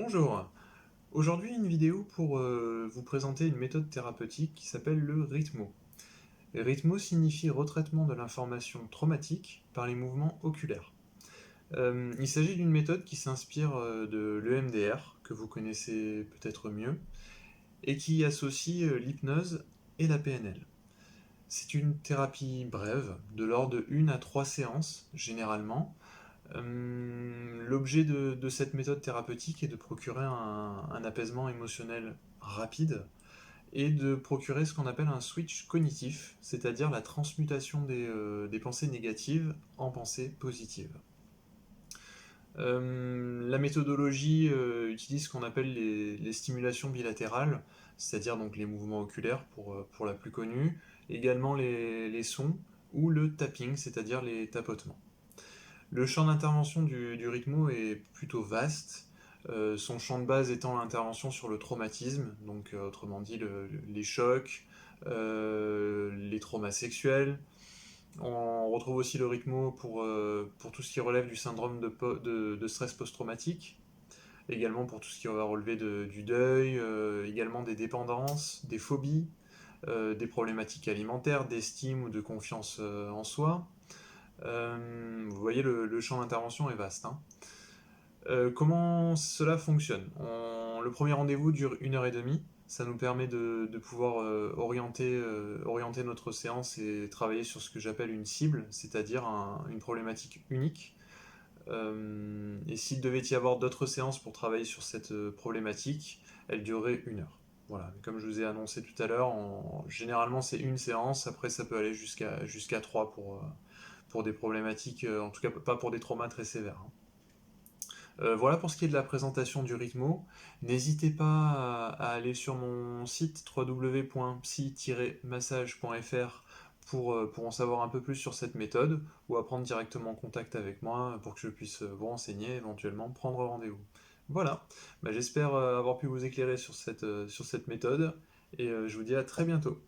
Bonjour, aujourd'hui une vidéo pour vous présenter une méthode thérapeutique qui s'appelle le RITMO. Le RITMO signifie retraitement de l'information traumatique par les mouvements oculaires. Il s'agit d'une méthode qui s'inspire de l'EMDR, que vous connaissez peut-être mieux, et qui associe l'hypnose et la PNL. C'est une thérapie brève, de l'ordre de 1 à 3 séances généralement. L'objet de cette méthode thérapeutique est de procurer un apaisement émotionnel rapide et de procurer ce qu'on appelle un switch cognitif, c'est-à-dire la transmutation des pensées négatives en pensées positives. La méthodologie utilise ce qu'on appelle les stimulations bilatérales, c'est-à-dire donc les mouvements oculaires pour la plus connue, également les sons ou le tapping, c'est-à-dire les tapotements. Le champ d'intervention du RITMO est plutôt vaste, son champ de base étant l'intervention sur le traumatisme, donc autrement dit les chocs, les traumas sexuels. On retrouve aussi le RITMO pour tout ce qui relève du syndrome de stress post-traumatique, également pour tout ce qui va relever du deuil, également des dépendances, des phobies, des problématiques alimentaires, d'estime ou de confiance en soi. Vous voyez, le champ d'intervention est vaste, hein. Comment cela fonctionne? Le premier rendez-vous dure 1 heure et demie. Ça nous permet de pouvoir orienter notre séance et travailler sur ce que j'appelle une cible, c'est-à-dire une problématique unique. Et s'il devait y avoir d'autres séances pour travailler sur cette problématique, elle durerait 1 heure. Voilà, comme je vous ai annoncé tout à l'heure, généralement c'est une séance, après ça peut aller jusqu'à 3 pour des problématiques, en tout cas pas pour des traumas très sévères, hein. Voilà pour ce qui est de la présentation du RITMO. N'hésitez pas à aller sur mon site www.psy-massage.fr pour en savoir un peu plus sur cette méthode ou à prendre directement contact avec moi pour que je puisse vous renseigner, éventuellement prendre rendez-vous. Voilà, bah, j'espère avoir pu vous éclairer sur cette méthode et je vous dis à très bientôt.